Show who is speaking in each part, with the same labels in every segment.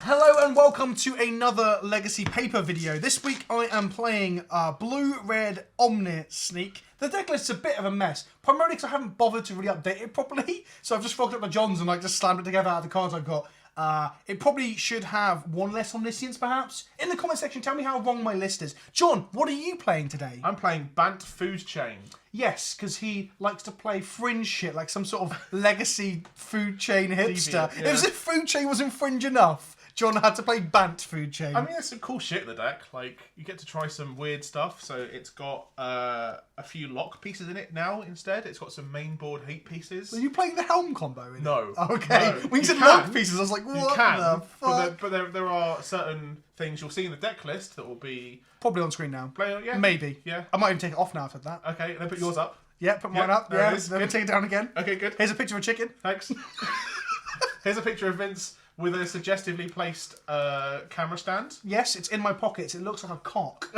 Speaker 1: Hello and welcome to another Legacy Paper video. This week I am playing Blue-Red Omni Sneak. The deck list's a bit of a mess, primarily because I haven't bothered to really update it properly. So I've just fogged up my Johns and just slammed it together out of the cards I've got. It probably should have one less Omniscience perhaps. In the comment section, tell me how wrong my list is. John, what are you playing today?
Speaker 2: I'm playing Bant Foodchain.
Speaker 1: Yes, because he likes to play fringe shit, like some sort of legacy food chain hipster.
Speaker 2: Deviant, yeah.
Speaker 1: As if food chain wasn't fringe enough, John had to play Bant Foodchain.
Speaker 2: I mean, there's some cool shit in the deck. Like, you get to try some weird stuff. So it's got a few lock pieces in it now instead. It's got some main board heat pieces.
Speaker 1: Are you playing the helm combo in
Speaker 2: No.
Speaker 1: it? Okay.
Speaker 2: No.
Speaker 1: When you said
Speaker 2: can.
Speaker 1: lock pieces, I was like, what
Speaker 2: You can,
Speaker 1: the fuck?
Speaker 2: but there are certain things you'll see in the deck list that will be...
Speaker 1: Probably on screen now.
Speaker 2: Yeah.
Speaker 1: Maybe.
Speaker 2: Yeah.
Speaker 1: I might even take it off now after that.
Speaker 2: Okay, then put yours up.
Speaker 1: Yeah, put mine
Speaker 2: Yeah,
Speaker 1: up.
Speaker 2: there it
Speaker 1: Yeah,
Speaker 2: is.
Speaker 1: then
Speaker 2: Good.
Speaker 1: take it down again.
Speaker 2: Okay, good.
Speaker 1: Here's a picture of a chicken.
Speaker 2: Thanks. Here's a picture of Vince with a suggestively placed camera stand.
Speaker 1: Yes, it's in my pockets. It looks like a cock.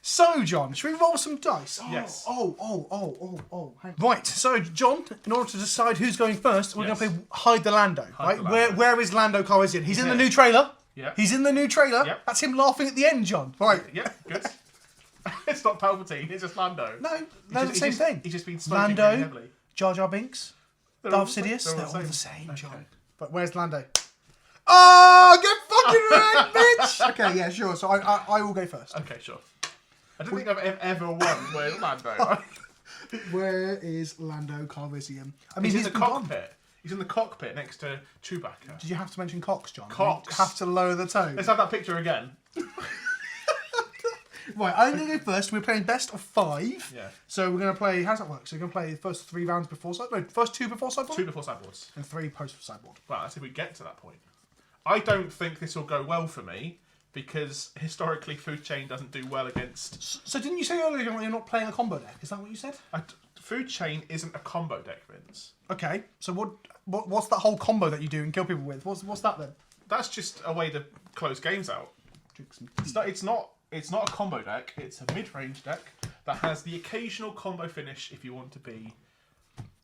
Speaker 1: So, John, should we roll some dice?
Speaker 2: Yes.
Speaker 1: Hang on. Right, so, John, in order to decide who's going first, we're going to play Hide the Lando, right?
Speaker 2: the Lando.
Speaker 1: Where is Lando Calrissian? He's in the
Speaker 2: here.
Speaker 1: new trailer.
Speaker 2: Yeah.
Speaker 1: He's in the new trailer.
Speaker 2: Yep.
Speaker 1: That's him laughing at the end, John. Right.
Speaker 2: Yeah, good. It's not Palpatine, it's just Lando.
Speaker 1: No, they're the same thing.
Speaker 2: He's just been smoking
Speaker 1: Lando,
Speaker 2: really heavily.
Speaker 1: Jar Jar Binks,
Speaker 2: They're all
Speaker 1: Darth
Speaker 2: the same.
Speaker 1: Sidious, they're all the
Speaker 2: Okay.
Speaker 1: same, John. But where's Lando? Oh, get fucking wrecked, bitch! Okay, yeah, sure. So I will go first.
Speaker 2: Okay, sure. I don't think I've ever won with Lando.
Speaker 1: Where is Lando Calrissian? I mean,
Speaker 2: He's in the
Speaker 1: been gone.
Speaker 2: cockpit. He's in the cockpit next to Chewbacca.
Speaker 1: Did you have to mention cocks, John?
Speaker 2: Cocks.
Speaker 1: You have to lower the tone.
Speaker 2: Let's have that picture again.
Speaker 1: Right, I'm going to go first. We're playing best of 5.
Speaker 2: Yeah.
Speaker 1: So we're going to play... How does that work? So we're going to play the first 3 rounds before sideboard? No, first 2 before sideboard?
Speaker 2: 2 before sideboards.
Speaker 1: And 3 post sideboard.
Speaker 2: Well, that's if we get to that point. I don't think this will go well for me because historically Foodchain doesn't do well against...
Speaker 1: So didn't you say earlier you're not playing a combo deck? Is that what you said?
Speaker 2: Foodchain isn't a combo deck, Vince.
Speaker 1: Okay, so what's that whole combo that you do and kill people with? What's that then?
Speaker 2: That's just a way to close games out. It's not a combo deck. It's a mid-range deck that has the occasional combo finish if you want to be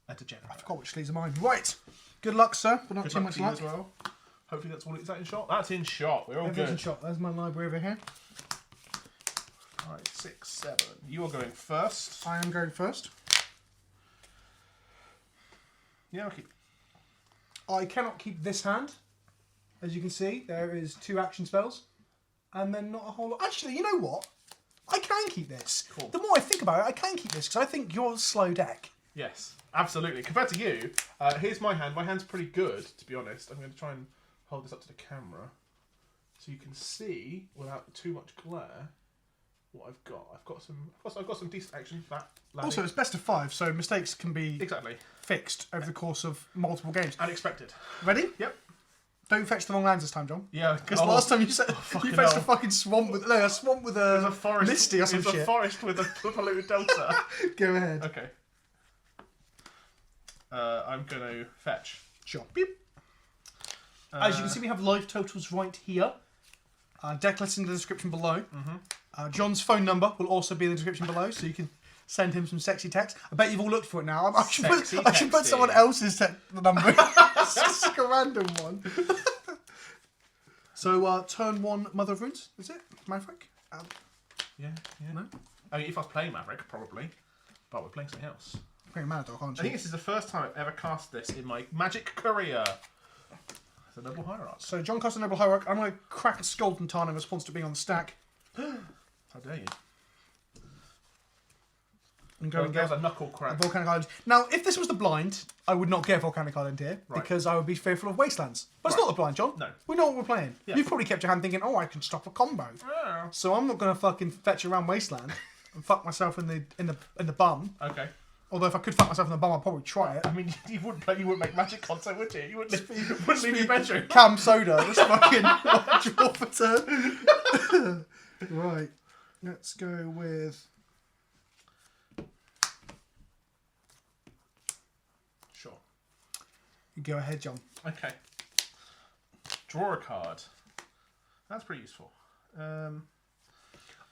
Speaker 2: a degenerate.
Speaker 1: I forgot which sleeves are mine. Right. Good luck, sir. But not
Speaker 2: Good
Speaker 1: too
Speaker 2: luck
Speaker 1: much
Speaker 2: to you
Speaker 1: luck.
Speaker 2: as well. Hopefully that's all. Is that in shot? That's in shot. We're all
Speaker 1: Everything's
Speaker 2: good.
Speaker 1: in shot. There's my library over here.
Speaker 2: 5, 6, 7. You are going first.
Speaker 1: I am going first.
Speaker 2: Yeah, okay.
Speaker 1: I cannot keep this hand. As you can see, there is 2 action spells. And then not a whole lot. Actually, you know what? I can keep this.
Speaker 2: Cool.
Speaker 1: The more I think about it, I can keep this because I think you're a slow deck.
Speaker 2: Yes, absolutely. Compared to you, here's my hand. My hand's pretty good, to be honest. I'm going to try and hold this up to the camera so you can see without too much glare what I've got. I've got some decent action. That landing.
Speaker 1: Also, it's best of 5, so mistakes can be
Speaker 2: Exactly.
Speaker 1: fixed over the course of multiple games.
Speaker 2: Unexpected.
Speaker 1: Ready?
Speaker 2: Yep.
Speaker 1: Don't fetch the wrong lands this time, John.
Speaker 2: Yeah.
Speaker 1: Because last time you said you fetched a fucking swamp with a
Speaker 2: forest,
Speaker 1: misty or some
Speaker 2: It's a
Speaker 1: shit.
Speaker 2: forest with a polluted delta.
Speaker 1: Go ahead.
Speaker 2: Okay. I'm going to fetch.
Speaker 1: Sure. Beep. As you can see, we have life totals right here. Deck list in the description below. John's phone number will also be in the description below, so you can send him some sexy text. I bet you've all looked for it now. I should put someone else's number. It's just like a random one. So, turn 1, Mother of Runes. Is it? Maverick?
Speaker 2: Yeah.
Speaker 1: No?
Speaker 2: I mean, if I was playing Maverick, probably. But we're playing something else.
Speaker 1: Playing Manadog, aren't
Speaker 2: I
Speaker 1: you?
Speaker 2: think this is the first time I've ever cast this in my Magic career. It's a Noble Hierarch.
Speaker 1: So, John casts a Noble Hierarch. I'm going to crack a Skeleton Tarn in response to being on the stack.
Speaker 2: How dare you?
Speaker 1: And go and get
Speaker 2: a knuckle crack.
Speaker 1: a Volcanic Island. Now, if this was the blind, I would not get Volcanic Island here because I would be fearful of Wastelands. But it's not the blind, John.
Speaker 2: No.
Speaker 1: We know what we're playing.
Speaker 2: Yeah.
Speaker 1: You've probably kept your hand thinking, oh, I can stop a combo. So I'm not going to fucking fetch around Wasteland and fuck myself in the bum.
Speaker 2: Okay.
Speaker 1: Although if I could fuck myself in the bum, I'd probably try it.
Speaker 2: I mean, you wouldn't make Magic content, would you? You wouldn't leave your bedroom.
Speaker 1: Cam soda, just fucking draw for turn. Right. Let's go with...
Speaker 2: Sure.
Speaker 1: Go ahead, John.
Speaker 2: Okay. Draw a card. That's pretty useful.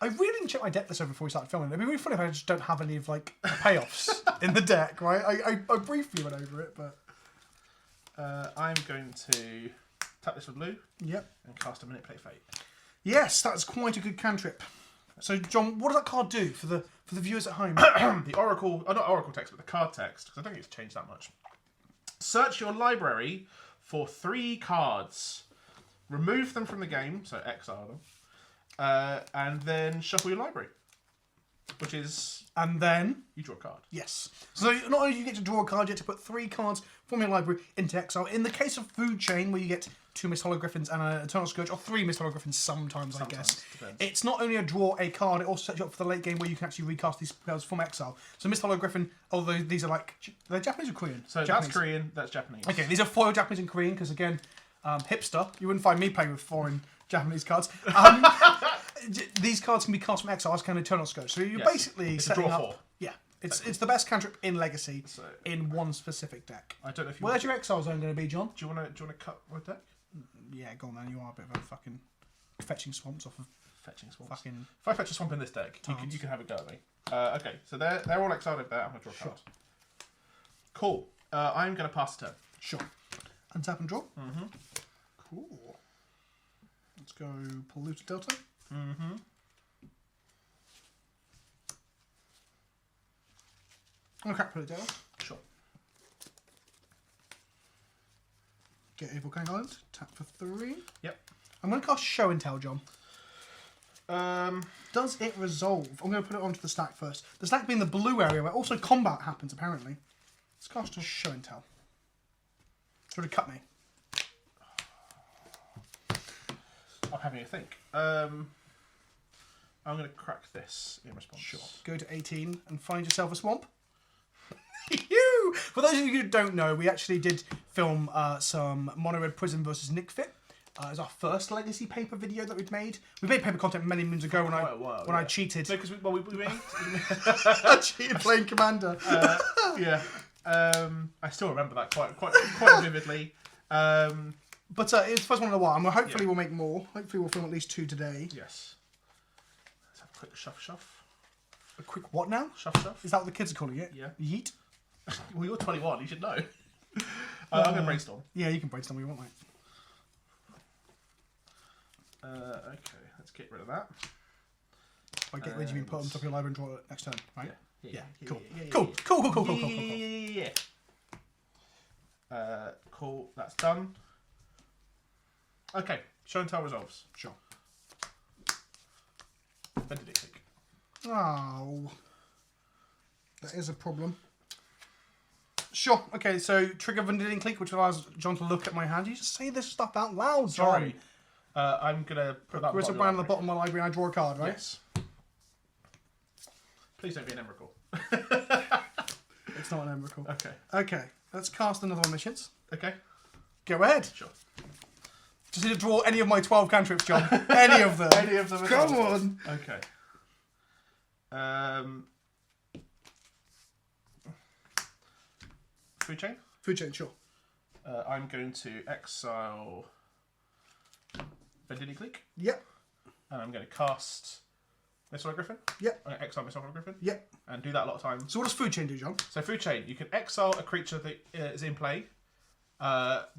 Speaker 1: I really didn't check my deck list over before we started filming. It'd be really funny if I just don't have any of like payoffs in the deck, right? I briefly went over it, but
Speaker 2: I'm going to Tap this for blue.
Speaker 1: Yep.
Speaker 2: And cast a Manipulate Fate.
Speaker 1: Yes, that's quite a good cantrip. So, John, what does that card do for the viewers at home?
Speaker 2: The Oracle, not Oracle text, but the card text, because I don't think it's changed that much. Search your library for 3 cards. Remove them from the game, so exile them. And then shuffle your library. Which is...
Speaker 1: And then...
Speaker 2: You draw a card.
Speaker 1: Yes. So not only do you get to draw a card, you get to put 3 cards from your library into exile. In the case of Food Chain, where you get 2 Mist Hologriffins and an Eternal Scourge, or 3 Mist Hologriffins sometimes, I guess.
Speaker 2: Depends.
Speaker 1: It's not only a draw a card, it also sets you up for the late game where you can actually recast these spells from exile. So Mist Hologriffin, although these are like... They're Japanese or Korean?
Speaker 2: So
Speaker 1: Japanese.
Speaker 2: that's Korean, that's Japanese.
Speaker 1: Okay, these are foil Japanese and Korean, because again, hipster. You wouldn't find me playing with foreign Japanese cards. These cards can be cast from exile as can Eternal Scourge. So you're basically
Speaker 2: it's
Speaker 1: setting
Speaker 2: a draw
Speaker 1: up...
Speaker 2: 4.
Speaker 1: Yeah, it's the best cantrip in Legacy
Speaker 2: So,
Speaker 1: in one specific deck.
Speaker 2: I don't know if you
Speaker 1: Where's your exile zone going to be, John?
Speaker 2: Do you want to cut my deck?
Speaker 1: Yeah, go on then. You are a bit of a fucking fetching swamps off of
Speaker 2: Fetching swamps.
Speaker 1: fucking...
Speaker 2: If I fetch a swamp in this deck, you can have a go at me. Okay, so they're all exiled over there. I'm going to draw a card. Cool. I'm going to pass the turn.
Speaker 1: Sure. Untap and draw.
Speaker 2: Mm-hmm.
Speaker 1: Cool. Let's go Polluted Delta.
Speaker 2: Mm-hmm.
Speaker 1: Okay, Polluted Delta.
Speaker 2: Sure.
Speaker 1: Get a Volcanic Island. Tap for 3.
Speaker 2: Yep.
Speaker 1: I'm going to cast Show and Tell, John.
Speaker 2: Um,
Speaker 1: Does it resolve? I'm going to put it onto the stack first. The stack being the blue area where also combat happens, apparently. Let's cast a Show and Tell. It's going to cut me.
Speaker 2: I'm having a think. I'm going to crack this in response.
Speaker 1: Sure. Go to 18 and find yourself a swamp. You! For those of you who don't know, we actually did film some Mono Red Prison versus Nick Fit. It was our first Legacy paper video that we'd made. We made paper content many moons ago when I cheated.
Speaker 2: No, because we made...
Speaker 1: I cheated playing Commander.
Speaker 2: Yeah. I still remember that quite vividly.
Speaker 1: But it's the first one in a while, and hopefully we'll make more. Hopefully we'll film at least 2 today.
Speaker 2: Yes. Let's have a quick shuff.
Speaker 1: A quick what now?
Speaker 2: Shuff.
Speaker 1: Is that what the kids are calling it?
Speaker 2: Yeah.
Speaker 1: Yeet?
Speaker 2: Well, you're 21, you should know. I'm going to brainstorm.
Speaker 1: Yeah, you can brainstorm what you want, mate.
Speaker 2: Okay, let's get rid of that.
Speaker 1: By get rid, you mean put on top of your library and draw it next turn, right?
Speaker 2: Yeah.
Speaker 1: Cool.
Speaker 2: Yeah.
Speaker 1: Cool.
Speaker 2: Yeah. Cool, that's done. Okay, Show and Tell resolves.
Speaker 1: Sure.
Speaker 2: Benedict.
Speaker 1: Oh. That is a problem. Sure. Okay, so trigger Vendilion Clique, which allows John to look at my hand. You just say this stuff out loud, John.
Speaker 2: Sorry. I'm going to put that
Speaker 1: There's a brand on the bottom of my library and I draw a card, right?
Speaker 2: Yes. Please don't be an Emrakul.
Speaker 1: It's not an Emrakul.
Speaker 2: Okay.
Speaker 1: Okay, let's cast another Omniscience.
Speaker 2: Okay.
Speaker 1: Go ahead.
Speaker 2: Sure.
Speaker 1: Just need to draw any of my 12 cantrips, John. Any of them.
Speaker 2: Any of them at
Speaker 1: Come
Speaker 2: all.
Speaker 1: on.
Speaker 2: Okay. Food Chain?
Speaker 1: Food Chain, sure.
Speaker 2: I'm going to exile Vendilion Clique.
Speaker 1: Yep.
Speaker 2: And I'm going to cast Missile Griffin.
Speaker 1: Yep.
Speaker 2: I'm going to exile Missile Griffin.
Speaker 1: Yep.
Speaker 2: And do that a lot of times.
Speaker 1: So what does Food Chain do, John?
Speaker 2: So Food Chain, you can exile a creature that is in play.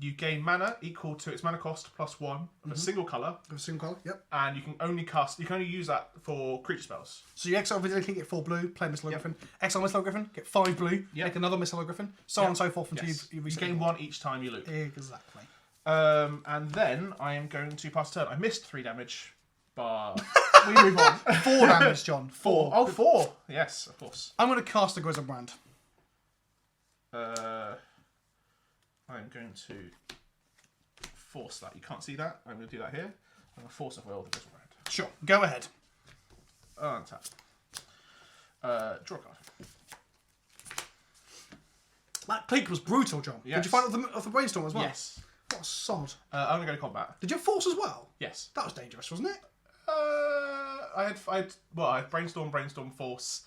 Speaker 2: You gain mana equal to its mana cost +1 of a single colour.
Speaker 1: Of a single colour, yep.
Speaker 2: And you can only use that for creature spells.
Speaker 1: So you exile Vendilion Clique, get 4 blue, play Missile Griffin. Exile Missile Griffin, get 5 blue, make another Missile Griffin, so on and so forth until you
Speaker 2: gain 1 each time you loop.
Speaker 1: Exactly.
Speaker 2: And then I am going to pass turn. I missed 3 damage, but we move on.
Speaker 1: 4 damage, John. 4.
Speaker 2: Oh, 4. Yes, of course.
Speaker 1: I'm going to cast a Grizzle Brand.
Speaker 2: I'm going to force that. You can't see that. I'm going to do that here. I'm going to force a will the Grizzle Brand.
Speaker 1: Sure. Go ahead.
Speaker 2: Untap. Draw a card.
Speaker 1: That clique was brutal, John.
Speaker 2: Yes.
Speaker 1: Did you find it off the brainstorm as well?
Speaker 2: Yes.
Speaker 1: What a sod.
Speaker 2: I'm going to go to combat.
Speaker 1: Did you have force as well?
Speaker 2: Yes.
Speaker 1: That was dangerous, wasn't it?
Speaker 2: I had brainstorm, force,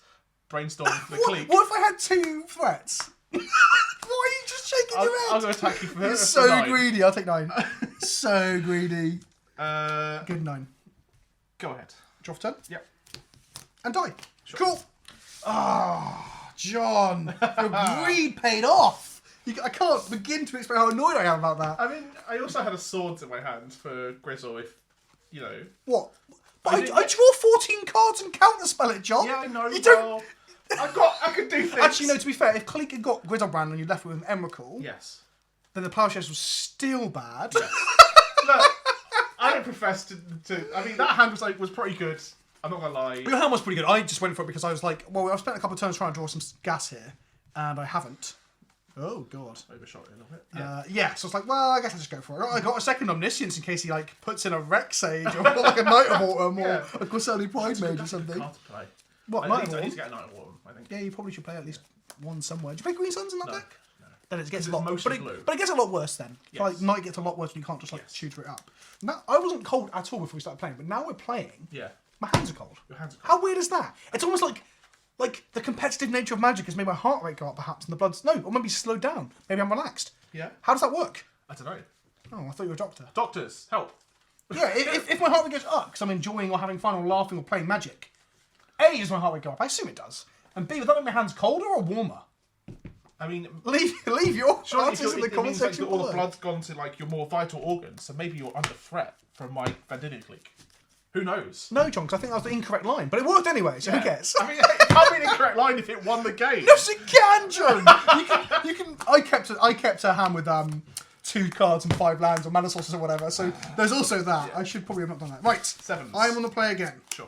Speaker 2: brainstorm for the clique.
Speaker 1: What if I had 2 threats? Why are you just shaking your head?
Speaker 2: I'm going to attack you for
Speaker 1: You're
Speaker 2: for
Speaker 1: so
Speaker 2: 9.
Speaker 1: greedy. I'll take 9. So greedy. Good 9.
Speaker 2: Go ahead.
Speaker 1: Draw for turn?
Speaker 2: Yep.
Speaker 1: And die.
Speaker 2: Sure.
Speaker 1: Cool. Ah, John. Your greed paid off. I can't begin to explain how annoyed I am about that.
Speaker 2: I mean, I also had a sword in my hand for Grizzle if, you know...
Speaker 1: What? But I draw 14 cards and counterspell it, John.
Speaker 2: Yeah, I know,
Speaker 1: You
Speaker 2: well... I can do things.
Speaker 1: Actually, no, to be fair, if Cleek had got Grizzlebrand and you left it with Emrakul,
Speaker 2: Yes.
Speaker 1: then the Plowshares was still bad.
Speaker 2: Yes. Look, I don't profess to... I mean, that hand was pretty good. I'm not going to lie.
Speaker 1: Your hand was pretty good. I just went for it because I was like, well, I've spent a couple of turns trying to draw some gas here, and I haven't. Oh, God.
Speaker 2: Overshot it a little bit.
Speaker 1: Yeah, so I was like, well, I guess I'll just go for it. I got a second Omniscience in case he like puts in a Rex Sage or like a Night of Autumn or a Grisali Pride Mage or something.
Speaker 2: Card to play.
Speaker 1: What,
Speaker 2: I
Speaker 1: Night
Speaker 2: need
Speaker 1: of
Speaker 2: to
Speaker 1: Autumn?
Speaker 2: get a Night of Autumn, I think.
Speaker 1: Yeah, you probably should play at least one somewhere. Do you play Green Suns in that deck?
Speaker 2: No.
Speaker 1: Then it gets a
Speaker 2: It's
Speaker 1: lot,
Speaker 2: mostly blue.
Speaker 1: but it gets a lot worse then.
Speaker 2: Yes.
Speaker 1: Like Night gets a lot worse when you can't just like shooter it up. Now, I wasn't cold at all before we started playing, but now we're playing.
Speaker 2: Yeah.
Speaker 1: My hands are cold.
Speaker 2: Your hands are cold.
Speaker 1: How weird is that? It's almost like the competitive nature of Magic has made my heart rate go up, perhaps, and the blood's or maybe slowed down. Maybe I'm relaxed.
Speaker 2: Yeah.
Speaker 1: How does that work?
Speaker 2: I don't know.
Speaker 1: Oh, I thought you were a doctor.
Speaker 2: Doctors, help.
Speaker 1: Yeah, if my heart rate goes up because I'm enjoying or having fun or laughing or playing Magic, A, does my heart rate go up? I assume it does. And B, would that make my hands colder or warmer?
Speaker 2: I mean,
Speaker 1: Leave your
Speaker 2: surely
Speaker 1: answers in the
Speaker 2: it
Speaker 1: comment
Speaker 2: means like
Speaker 1: section
Speaker 2: that all the
Speaker 1: below.
Speaker 2: blood's gone to like your more vital organs, so maybe you're under threat from my Vandinian clique. Who knows?
Speaker 1: No, John, because I think that was the incorrect line, but it worked anyway, so who cares?
Speaker 2: I mean, it can't be an incorrect line if it won the game.
Speaker 1: Yes, it can, John. you can. I kept a hand with 2 cards and 5 lands or mana sources or whatever. So there's also that. Yeah. I should probably have not done that. Right,
Speaker 2: 7s.
Speaker 1: I'm on the play again.
Speaker 2: Sure.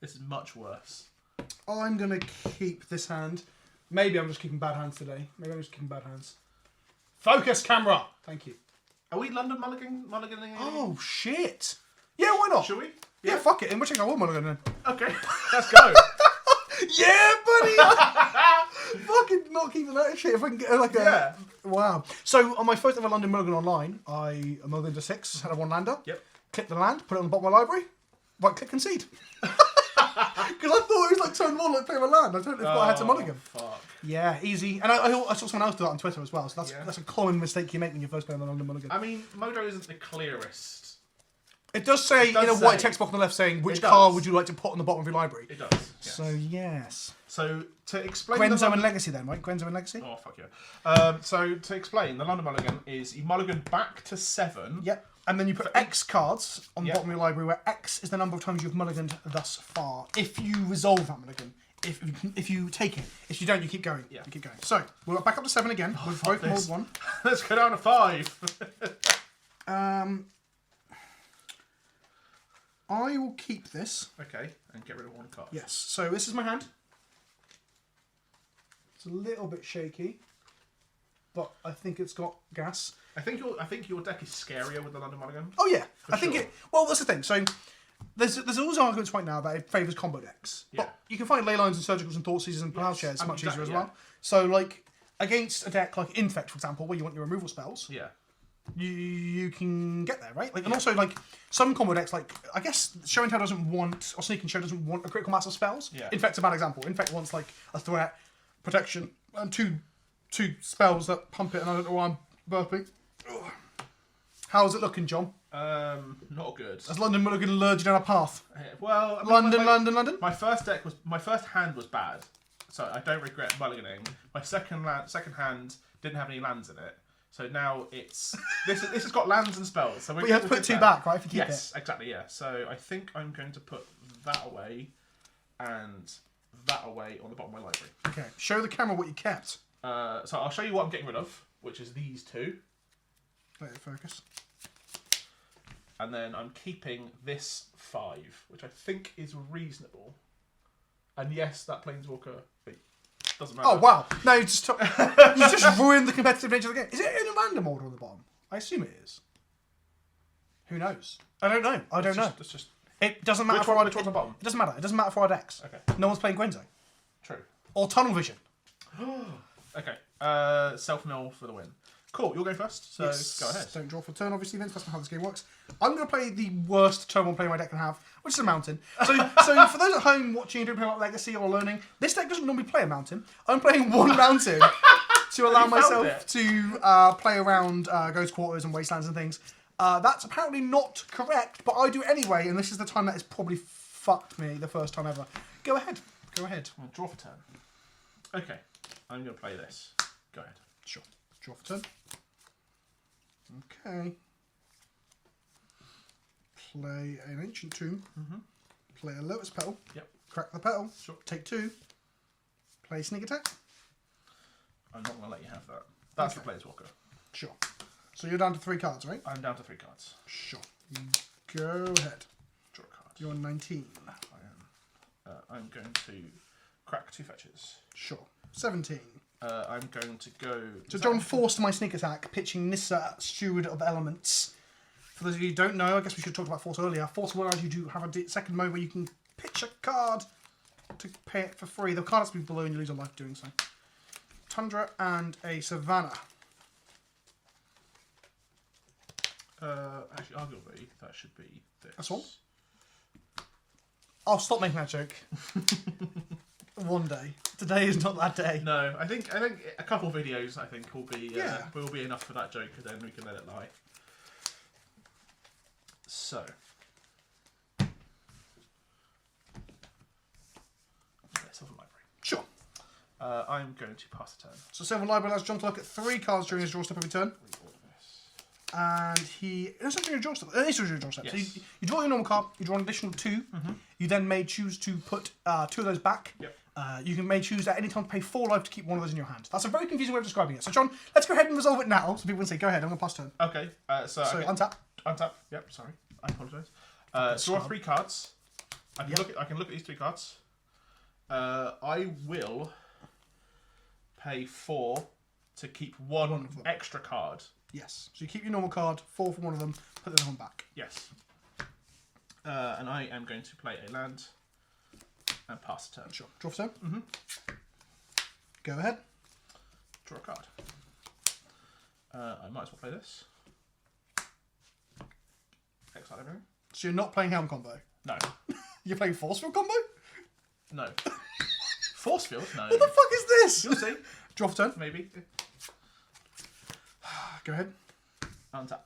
Speaker 2: This is much worse.
Speaker 1: I'm gonna keep this hand. Maybe I'm just keeping bad hands today. Maybe I'm just keeping bad hands. Focus, camera. Thank you.
Speaker 2: Are we London mulliganing?
Speaker 1: Oh shit. Yeah, why not?
Speaker 2: Should we?
Speaker 1: Yeah, fuck it. In which case I will mulligan then.
Speaker 2: Okay, let's go.
Speaker 1: Yeah, buddy. Fucking not keeping that shit. If I can get like a wow. So on my first ever London Mulligan online, I mulliganed to 6, had a 1-lander.
Speaker 2: Yep.
Speaker 1: Clicked the land, put it on the bottom of my library. Right click concede. Because I thought it was like turn 1 like play my land. I totally thought I had to mulligan.
Speaker 2: Fuck.
Speaker 1: Yeah, easy. And I saw someone else do that on Twitter as well. So that's a common mistake you make when you first play on the London Mulligan.
Speaker 2: I mean, Modo isn't the clearest.
Speaker 1: It does say in a white text box on the left saying which card would you like to put on the bottom of your library.
Speaker 2: It does. Yes.
Speaker 1: So yes.
Speaker 2: So to explain
Speaker 1: Grenzo and Legacy then, right? Grenzo and Legacy?
Speaker 2: Oh, fuck yeah. So to explain, the London Mulligan is you mulligan back to 7.
Speaker 1: Yep. And then you put X cards on the bottom of your library where X is the number of times you've mulliganed thus far. If you resolve that mulligan. If you take it. If you don't, you keep going.
Speaker 2: Yeah.
Speaker 1: You keep going. So, we're back up to 7 again. We've both rolled 1.
Speaker 2: Let's go down to 5.
Speaker 1: I will keep this.
Speaker 2: Okay, and get rid of 1 card.
Speaker 1: Yes. So this is my hand. It's a little bit shaky, but I think it's got gas.
Speaker 2: I think your deck is scarier with the London Mulligan.
Speaker 1: Oh yeah, I think
Speaker 2: sure.
Speaker 1: it. Well, that's the thing. So there's always arguments right now that it favours combo decks.
Speaker 2: Yeah.
Speaker 1: But you can find ley lines and surgicals and Thoughtseizers and Plowshares much easier as
Speaker 2: yeah.
Speaker 1: well. So like against a deck like Infect, for example, where you want your removal spells.
Speaker 2: Yeah.
Speaker 1: You can get there, right? Like, and also like some combo decks, like I guess Show and Tell doesn't want, or Sneak and Show doesn't want a critical mass of spells.
Speaker 2: Yeah.
Speaker 1: Infect's a bad example. Infect wants like a threat, protection, and two spells that pump it. And I don't know why I'm burping. Ugh. How's it looking, John?
Speaker 2: Not good.
Speaker 1: Has London Mulligan lured you down a path?
Speaker 2: Well, I mean,
Speaker 1: London.
Speaker 2: My first hand was bad, so I don't regret mulliganing. My second hand didn't have any lands in it. So now it's this has got lands and spells. So
Speaker 1: but you have to put 2 back, right? If you keep it.
Speaker 2: Yes, exactly. Yeah. So I think I'm going to put that away and that away on the bottom of my library.
Speaker 1: Okay. Show the camera what you kept.
Speaker 2: So I'll show you what I'm getting rid of, which is these 2.
Speaker 1: Let it focus.
Speaker 2: And then I'm keeping this 5, which I think is reasonable. And yes, that Planeswalker doesn't matter.
Speaker 1: Oh wow! No, you just ruined the competitive nature of the game. Is it in a random order on the bottom? I assume it is. Who knows? I don't know.
Speaker 2: It's just
Speaker 1: It doesn't matter
Speaker 2: which
Speaker 1: for
Speaker 2: one,
Speaker 1: our
Speaker 2: which one's on the bottom?
Speaker 1: It doesn't matter. It doesn't matter for our decks.
Speaker 2: Okay.
Speaker 1: No one's playing Gwenzo.
Speaker 2: True.
Speaker 1: Or Tunnel Vision.
Speaker 2: Okay. Self-mill for the win. Cool, you're going first, so
Speaker 1: Yes.
Speaker 2: go ahead.
Speaker 1: Don't draw for turn, obviously, Vince. That's not how this game works. I'm going to play the worst turn 1 play my deck can have, which is a mountain. So for those at home watching and don't play about Legacy or learning, this deck doesn't normally play a mountain. I'm playing 1 mountain to allow myself to play around Ghost Quarters and Wastelands and things. That's apparently not correct, but I do anyway, and this is the time that is probably fucked me the first time ever. Go ahead. Go ahead.
Speaker 2: I'm going to draw for turn. Okay. I'm going to play this. Go ahead.
Speaker 1: Sure. Draw for turn. Okay. Play an Ancient Tomb. Play a Lotus Petal.
Speaker 2: Yep.
Speaker 1: Crack the petal.
Speaker 2: Sure.
Speaker 1: Take 2. Play Sneak Attack.
Speaker 2: I'm not going to let you have that. That's
Speaker 1: Okay.
Speaker 2: the Planeswalker.
Speaker 1: Sure. So you're down to 3 cards, right?
Speaker 2: I'm down to 3 cards.
Speaker 1: Sure. Go ahead.
Speaker 2: Draw a card.
Speaker 1: You're on 19.
Speaker 2: I am. I'm going to crack 2 fetches.
Speaker 1: Sure. 17.
Speaker 2: I'm going to go...
Speaker 1: So John forced my Sneak Attack, pitching Nissa, Steward of Elements. For those of you who don't know, I guess we should talk about Force earlier. Force will allow you to have a second mode where you can pitch a card to pay it for free. The card has to be below and you lose a life doing so. Tundra and a Savannah.
Speaker 2: Actually, arguably, that should be this.
Speaker 1: That's all? I'll stop making that joke. One day. Today is not that day.
Speaker 2: No, I think a couple videos will be enough for that joke, and then we can let it lie. So, Sylvan Library.
Speaker 1: Sure.
Speaker 2: I'm going to pass the turn.
Speaker 1: So Sylvan Library allows John to look at 3 cards during his draw step every turn.
Speaker 2: Read all of this.
Speaker 1: And it's not during your draw step. It is during your draw step.
Speaker 2: Yes.
Speaker 1: So you draw your normal card, you draw an additional 2. You then may choose to put 2 of those back.
Speaker 2: Yep.
Speaker 1: You may choose at any time to pay 4 life to keep one of those in your hand. That's a very confusing way of describing it. So John, let's go ahead and resolve it now. So people can say, go ahead, I'm going to pass turn.
Speaker 2: Okay. So
Speaker 1: untap.
Speaker 2: Untap. Yep. Sorry. I apologise. Draw 3 cards. I can look at these 3 cards. I will pay 4 to keep one extra card.
Speaker 1: Yes. So you keep your normal card, 4 from one of them, put the other one back.
Speaker 2: Yes. And I am going to play a land and pass the turn.
Speaker 1: Sure. Draw for turn. Go ahead.
Speaker 2: Draw a card. I might as well play this. Exile everything.
Speaker 1: So you're not playing Helm combo?
Speaker 2: No.
Speaker 1: You're playing Forcefield combo?
Speaker 2: No. Force field? No.
Speaker 1: What the fuck is this?
Speaker 2: You'll see.
Speaker 1: Draw for turn.
Speaker 2: Maybe.
Speaker 1: Go ahead.
Speaker 2: Untap.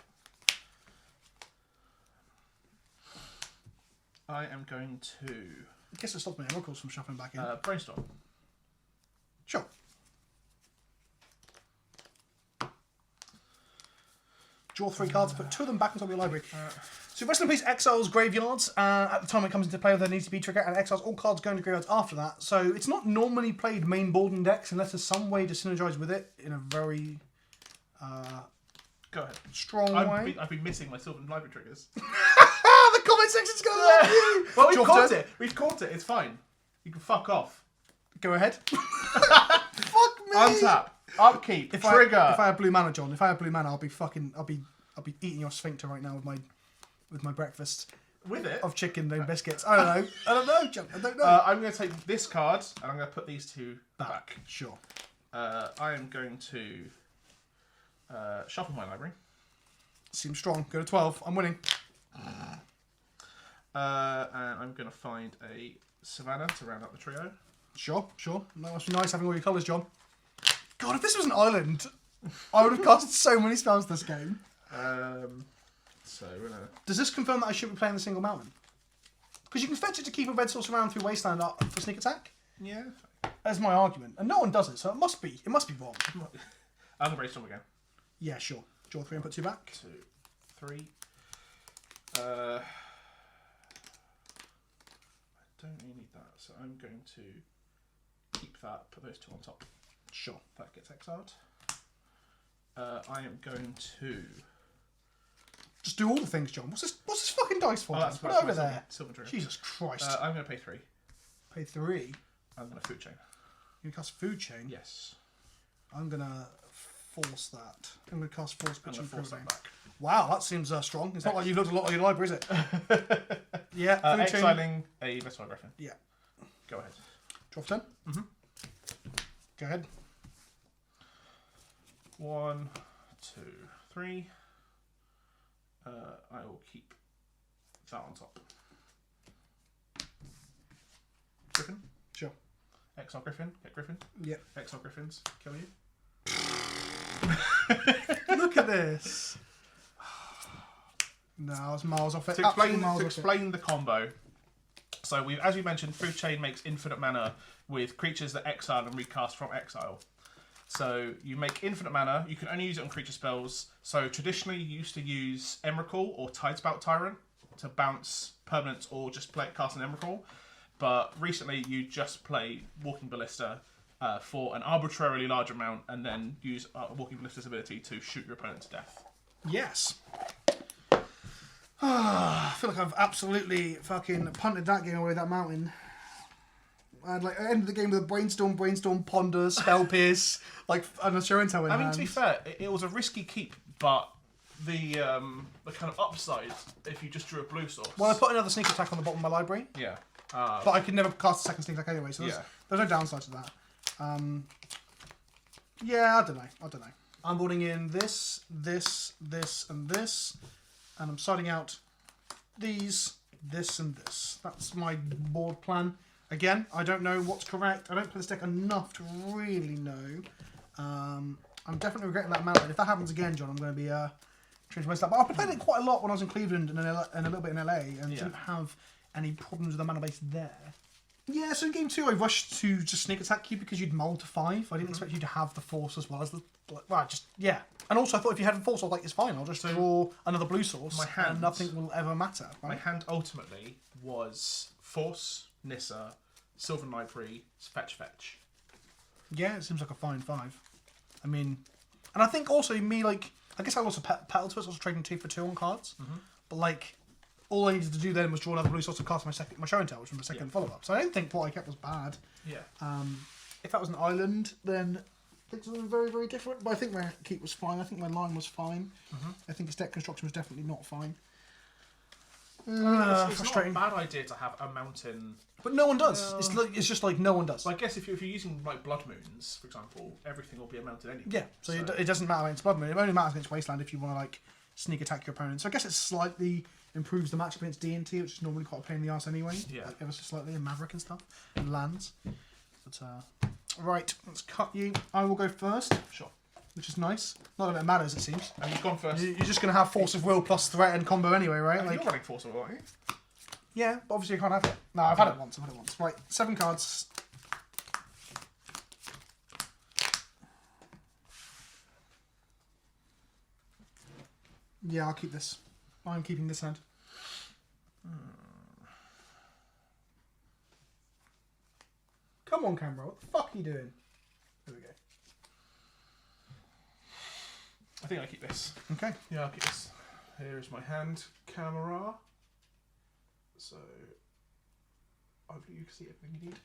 Speaker 2: I am going to...
Speaker 1: I guess it stopped my oracles from shuffling back in.
Speaker 2: brainstorm.
Speaker 1: Sure. Draw 3 cards, put 2 of them back on top of your library. So rest in peace exiles graveyards. At the time it comes into play, there needs to be trigger, and exiles all cards go into graveyards after that. So it's not normally played main board in decks unless there's some way to synergize with it in a very
Speaker 2: Go ahead.
Speaker 1: strong way.
Speaker 2: I've been missing my Sylvan Library triggers.
Speaker 1: The comment section's going to love you!
Speaker 2: Well, we've
Speaker 1: Draw
Speaker 2: caught
Speaker 1: turn.
Speaker 2: it. We've caught it. It's fine. You can fuck off.
Speaker 1: Go ahead. Fuck me!
Speaker 2: Untap. Upkeep. Trigger.
Speaker 1: If I had blue mana, John, if I had blue mana, I'll be eating your sphincter right now with my breakfast
Speaker 2: With it.
Speaker 1: of chicken and biscuits. I don't know. I don't know, John. I don't know.
Speaker 2: I'm going to take this card and I'm going to put these 2 back.
Speaker 1: Sure.
Speaker 2: I am going to shuffle my library.
Speaker 1: Seems strong. Go to 12. I'm winning.
Speaker 2: And I'm going to find a Savannah to round up the trio.
Speaker 1: Sure. That must be nice having all your colours, John. God, if this was an island, I would have cast so many spells this game.
Speaker 2: So we're gonna...
Speaker 1: Does this confirm that I should be playing the single mountain? Because you can fetch it to keep a red source around through Wasteland up for sneak attack.
Speaker 2: Yeah.
Speaker 1: That's my argument. And no one does it, so it must be wrong.
Speaker 2: I'm going to brainstorm again.
Speaker 1: Yeah, sure. Draw 3 and put 2 back.
Speaker 2: 2, 3. I don't really need that, so I'm going to keep that, put those 2 on top.
Speaker 1: Sure.
Speaker 2: That gets exiled. I am going to...
Speaker 1: Just do all the things, John. What's this fucking dice for?
Speaker 2: Oh,
Speaker 1: John?
Speaker 2: that's
Speaker 1: Put it
Speaker 2: my
Speaker 1: over there.
Speaker 2: Silver trigger.
Speaker 1: Jesus Christ.
Speaker 2: I'm going to pay 3.
Speaker 1: Pay 3.
Speaker 2: I'm going to food chain.
Speaker 1: You cast Food Chain?
Speaker 2: Yes.
Speaker 1: I'm going to force that. I'm going to cast Force
Speaker 2: I'm
Speaker 1: Pitch
Speaker 2: going
Speaker 1: and
Speaker 2: to force
Speaker 1: Proving.
Speaker 2: that back.
Speaker 1: Wow, that seems strong. It's not like you've looked a lot at your library, is it? Yeah, Food Chain.
Speaker 2: Exiling a Vestal Griffin.
Speaker 1: Yeah.
Speaker 2: Go ahead.
Speaker 1: Draw for 10? Go ahead.
Speaker 2: 1, 2, 3. I will keep that on top. Griffin.
Speaker 1: Sure.
Speaker 2: Exile Griffin. Get Griffin.
Speaker 1: Yep.
Speaker 2: Exile Griffins. Kill you.
Speaker 1: Look at this. No, I was miles off it.
Speaker 2: To
Speaker 1: Absolutely
Speaker 2: explain,
Speaker 1: miles
Speaker 2: to
Speaker 1: off it.
Speaker 2: explain the combo. So as we mentioned, Foodchain makes infinite mana with creatures that exile and recast from exile. So you make infinite mana. You can only use it on creature spells. So traditionally, you used to use Emrakul or Tidespout Tyrant to bounce permanents or just cast an Emrakul. But recently, you just play Walking Ballista for an arbitrarily large amount, and then use Walking Ballista's ability to shoot your opponent to death.
Speaker 1: Yes. I feel like I've absolutely fucking punted that game away, that mountain. I'd like ended the game with a brainstorm, ponder, spell pierce, and a show and tell in
Speaker 2: I mean,
Speaker 1: hand.
Speaker 2: to be fair, it was a risky keep, but the kind of upside if you just drew a blue source.
Speaker 1: Well, I put another sneak attack on the bottom of my library.
Speaker 2: Yeah.
Speaker 1: But I could never cast a second sneak attack anyway, so there's no downside to that. Yeah, I don't know. I'm boarding in this, and this, and I'm siding out these, this, and this. That's my board plan. Again, I don't know what's correct. I don't play this deck enough to really know. I'm definitely regretting that mountain. If that happens again, John, I'm going to be changing my stuff. But I played it quite a lot when I was in Cleveland and a little bit in LA, and didn't have any problems with the mana base there. Yeah, so in game 2 I rushed to just sneak attack you because you'd mull to 5. I didn't expect you to have the force as well as the... And also I thought if you had the force, I was like, it's fine, I'll just draw another blue source and nothing will ever matter. Right?
Speaker 2: My hand ultimately was Force, Nissa, Sylvan Library, Fetch.
Speaker 1: Yeah, it seems like a fine 5. I mean... And I think also me, I guess I lost a petal to it, so I was trading 2 for 2 on cards. But all I needed to do then was draw another blue source and cast my show and tell, which was my second follow-up. So I don't think what I kept was bad.
Speaker 2: Yeah.
Speaker 1: If that was an island, then things would have been very, very different. But I think my keep was fine. I think my line was fine. I think his deck construction was definitely not fine.
Speaker 2: It's frustrating. Not a bad idea to have a mountain.
Speaker 1: But no one does. It's just like no one does.
Speaker 2: So I guess if you're using Blood Moons, for example, everything will be a mountain anyway.
Speaker 1: Yeah, so it doesn't matter against Blood Moon. It only matters against Wasteland if you want to sneak attack your opponent. So I guess it slightly improves the matchup against D&T, which is normally quite a pain in the arse anyway.
Speaker 2: Yeah.
Speaker 1: Ever so slightly, and Maverick and stuff, and lands. But right, let's cut you. I will go first.
Speaker 2: Sure.
Speaker 1: Which is nice. Not that it matters, it seems.
Speaker 2: And you've gone first.
Speaker 1: You're just going to have Force of Will plus Threat and combo anyway, right?
Speaker 2: You're running Force of Will, aren't you?
Speaker 1: Yeah, but obviously I can't have it. No, I've had it once. Right, 7 cards. Yeah, I'll keep this. I'm keeping this hand. Come on, camera. What the fuck are you doing? There we go.
Speaker 2: I think I keep this.
Speaker 1: Okay.
Speaker 2: Yeah, I'll keep this. Here is my hand camera. So, hopefully you can see everything you need.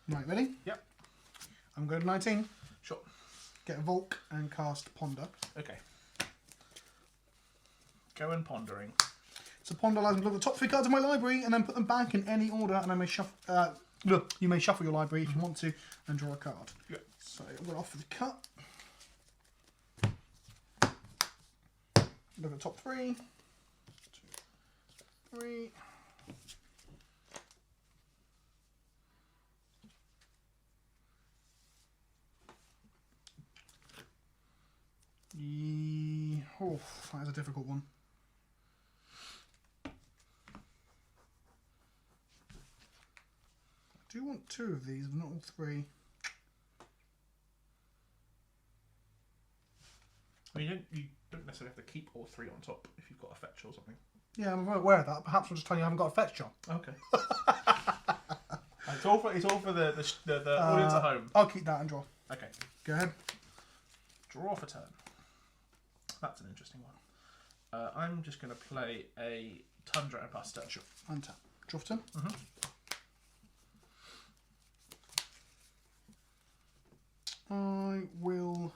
Speaker 1: Right, ready?
Speaker 2: Yep.
Speaker 1: I'm going to 19.
Speaker 2: Sure.
Speaker 1: Get a Volk and cast Ponder.
Speaker 2: Okay. Go and pondering.
Speaker 1: So Ponder allows me to look at the top 3 cards of my library and then put them back in any order, and I may shuffle. Look, you may shuffle your library if you want to and draw a card.
Speaker 2: Yeah.
Speaker 1: So I'm going to offer the cut. Look at the top 3. 2, 3. Oh, that is a difficult one. I do want 2 of these, but not all 3.
Speaker 2: Well, you don't necessarily have to keep all 3 on top if you've got a fetch or something.
Speaker 1: Yeah, I'm aware of that. Perhaps I'm just telling you I haven't got a fetch job.
Speaker 2: Okay. It's all for the audience at home.
Speaker 1: I'll keep that and draw.
Speaker 2: Okay.
Speaker 1: Go ahead.
Speaker 2: Draw for turn. That's an interesting one. I'm just going to play a Tundra and pass turn.
Speaker 1: Sure. Untap. Draw for turn. I will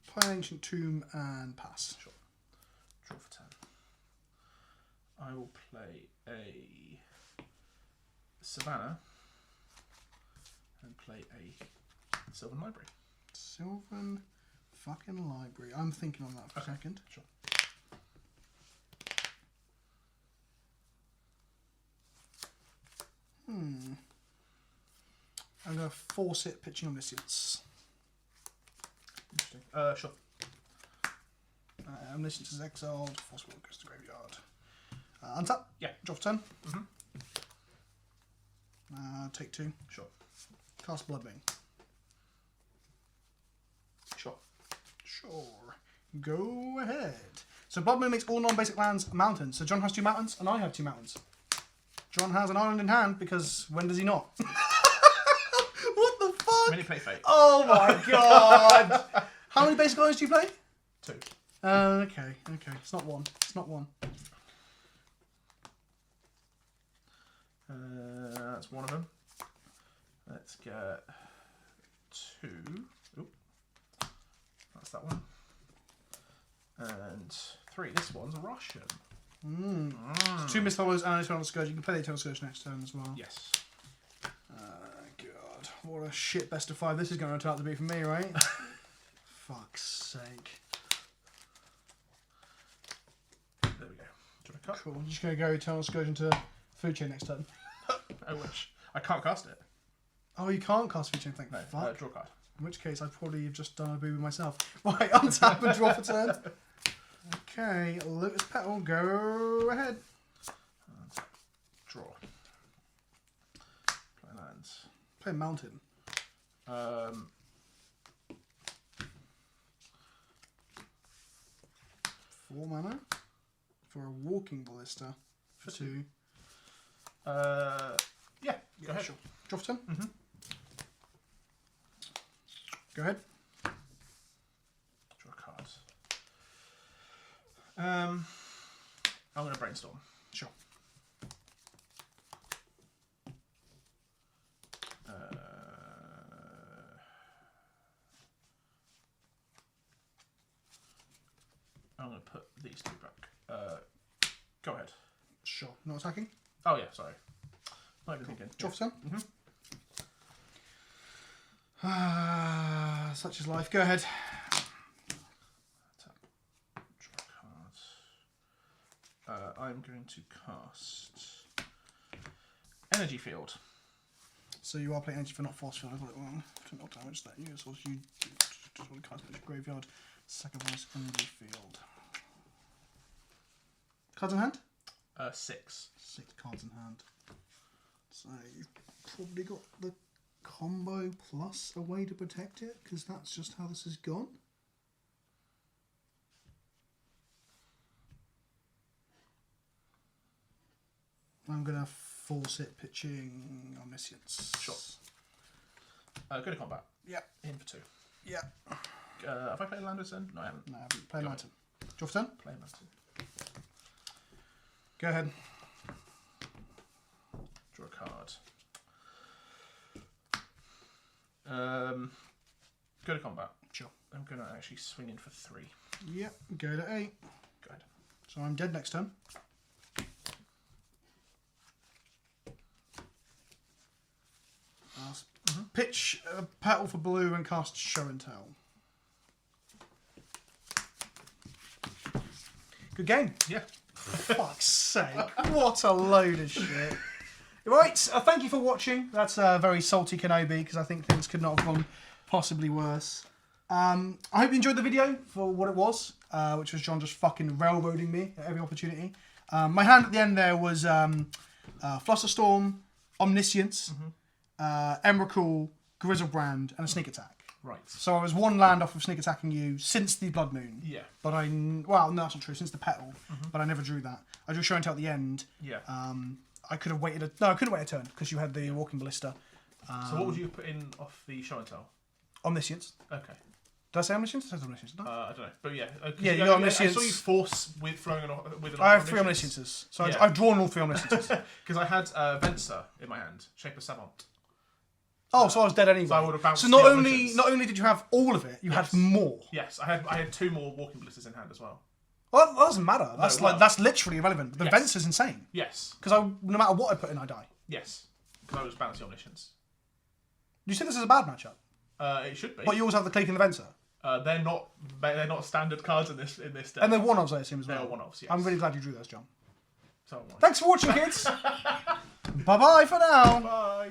Speaker 1: play an Ancient Tomb and pass.
Speaker 2: Sure. Draw for turn. I will play a Savannah and play a Sylvan Library.
Speaker 1: Sylvan fucking Library. I'm thinking on that for a second.
Speaker 2: Sure.
Speaker 1: I'm going to force it pitching Omniscience.
Speaker 2: Interesting. Sure.
Speaker 1: Omniscience is exiled. Force will goes to graveyard. Untap.
Speaker 2: Yeah.
Speaker 1: Draw for turn. Take 2.
Speaker 2: Sure.
Speaker 1: Cast Bloodbane.
Speaker 2: Sure.
Speaker 1: Sure. Go ahead. So Bloodbane makes all non-basic lands mountains. So John has 2 mountains, and I have 2 mountains. John has an island in hand, because when does he not? What the fuck?
Speaker 2: Manipulate Fate.
Speaker 1: Oh my god! How many basic islands do you play?
Speaker 2: 2.
Speaker 1: Okay. It's not 1. It's not 1.
Speaker 2: That's one of them. Let's get 2. Oop. That's that one. And 3. This one's a Russian.
Speaker 1: So 2 Mist Hollows and an Eternal Scourge. You can play the Eternal Scourge next turn as well.
Speaker 2: Yes.
Speaker 1: God, what a shit best of 5 this is going to turn out to be for me, right? Fuck's sake.
Speaker 2: There we go. Do you want to cut?
Speaker 1: Cool. I'm just going to go Eternal Scourge into Foodchain next turn.
Speaker 2: I wish. I can't cast it.
Speaker 1: Oh, you can't cast Foodchain, thank
Speaker 2: No.
Speaker 1: fuck.
Speaker 2: Draw card.
Speaker 1: In which case, I probably have just done a boo with myself. Right, untap and draw for turn. Okay, Lotus Petal, go ahead.
Speaker 2: Draw. Play lands.
Speaker 1: Play Mountain. 4 mana for a Walking Ballista for 2.
Speaker 2: Yeah, go ahead.
Speaker 1: Sure. Draw for turn. Go ahead.
Speaker 2: Draw cards. I'm going to brainstorm.
Speaker 1: Sure.
Speaker 2: I'm going to put these 2 back. Go ahead.
Speaker 1: Sure. Not attacking.
Speaker 2: Oh yeah, sorry. Not even thinking.
Speaker 1: Draw for turn.
Speaker 2: Mm-hmm.
Speaker 1: Such is life. Go ahead.
Speaker 2: Tap. Draw cards. I'm going to cast Energy Field.
Speaker 1: So you are playing energy for not force field. I got it wrong. To not damage that you. So you just want to cast it graveyard. Sacrifice energy field. Cards in hand?
Speaker 2: 6.
Speaker 1: 6 cards in hand. So you've probably got the combo plus a way to protect it, because that's just how this has gone. I'm going to force it pitching Omniscience.
Speaker 2: Sure. Go to combat.
Speaker 1: Yep.
Speaker 2: In for 2.
Speaker 1: Yep.
Speaker 2: Have I played a land this turn? No, I haven't.
Speaker 1: No, I haven't. Play an
Speaker 2: Go
Speaker 1: item. Draw for turn?
Speaker 2: Play a land too.
Speaker 1: Go ahead.
Speaker 2: Draw a card. Go to combat.
Speaker 1: Sure.
Speaker 2: I'm going to actually swing in for 3.
Speaker 1: Yep. Go to 8.
Speaker 2: Go ahead.
Speaker 1: So I'm dead next turn. Pitch a Petal for blue and cast Show and Tell. Good game.
Speaker 2: Yeah.
Speaker 1: Fuck's sake. What a load of shit. Right, thank you for watching. That's very salty Kenobi, because I think things could not have gone possibly worse. I hope you enjoyed the video for what it was, which was John just fucking railroading me at every opportunity. My hand at the end there was Flusterstorm, Omniscience, Emrakul, Grizzlebrand, and a Sneak Attack.
Speaker 2: Right.
Speaker 1: So I was 1 land off of Sneak Attacking you since the Blood Moon.
Speaker 2: Yeah.
Speaker 1: But well, no, that's not true, since the Petal. But I never drew that. I drew Show and Tell at the end.
Speaker 2: Yeah.
Speaker 1: I could have waited I couldn't wait a turn, because you had the Walking Ballista.
Speaker 2: So what would you put in off the Show and Tell?
Speaker 1: Omniscience.
Speaker 2: Okay.
Speaker 1: Did I say Omniscience? I said Omniscience, didn't I?
Speaker 2: I don't know. But yeah.
Speaker 1: Yeah, you got Omniscience.
Speaker 2: I saw you force with throwing with an
Speaker 1: I have 3 Omnisciences. So
Speaker 2: Yeah.
Speaker 1: I've drawn all 3 Omnisciences.
Speaker 2: Because I had Venser in my hand, Shape of Savant.
Speaker 1: Oh, so I was dead anyway.
Speaker 2: So I would have bounced
Speaker 1: So
Speaker 2: the
Speaker 1: not
Speaker 2: Omniscience.
Speaker 1: only did you have all of it, you
Speaker 2: Yes.
Speaker 1: had more.
Speaker 2: Yes, I had 2 more Walking Blisters in hand as well.
Speaker 1: Well, that doesn't matter. That's
Speaker 2: well.
Speaker 1: that's literally irrelevant. The
Speaker 2: Yes.
Speaker 1: Vents is insane.
Speaker 2: Yes.
Speaker 1: Because no matter what I put in, I die.
Speaker 2: Yes. Because I was bouncy Omniscience.
Speaker 1: You see this as a bad matchup?
Speaker 2: It should be.
Speaker 1: But you always have the Clique and the Venser.
Speaker 2: They're not standard cards in this deck.
Speaker 1: And they're one-offs, I assume, as well.
Speaker 2: They are one-offs, yes.
Speaker 1: I'm really glad you drew those, John.
Speaker 2: So am I.
Speaker 1: Thanks for watching, kids. Bye-bye for now.
Speaker 2: Bye.